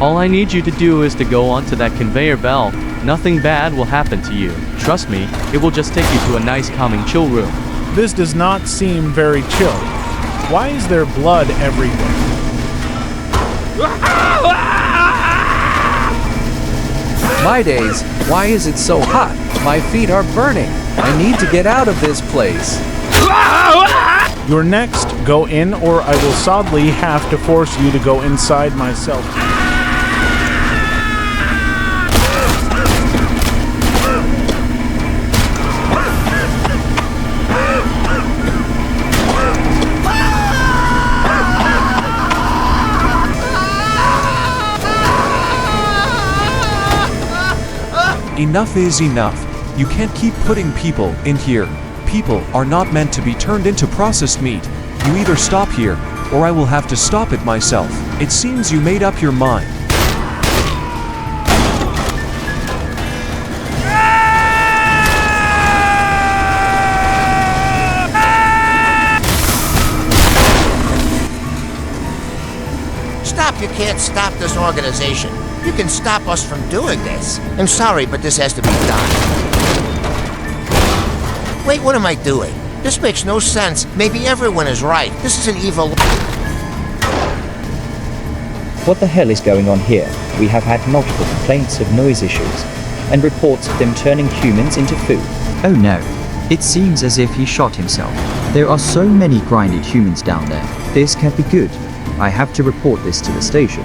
All I need you to do is to go onto that conveyor belt. Nothing bad will happen to you. Trust me, it will just take you to a nice calming chill room. This does not seem very chill. Why is there blood everywhere? My days, why is it so hot? My feet are burning. I need to get out of this place. You're next. Go in, or I will sadly have to force you to go inside myself. Enough is enough. You can't keep putting people in here. People are not meant to be turned into processed meat. You either stop here, or I will have to stop it myself. It seems you made up your mind. Stop, you can't stop this organization. You can stop us from doing this. I'm sorry, but this has to be done. Wait, what am I doing? This makes no sense. Maybe everyone is right. This is an evil... What the hell is going on here? We have had multiple complaints of noise issues, and reports of them turning humans into food. Oh no. It seems as if he shot himself. There are so many grinded humans down there. This can't be good. I have to report this to the station.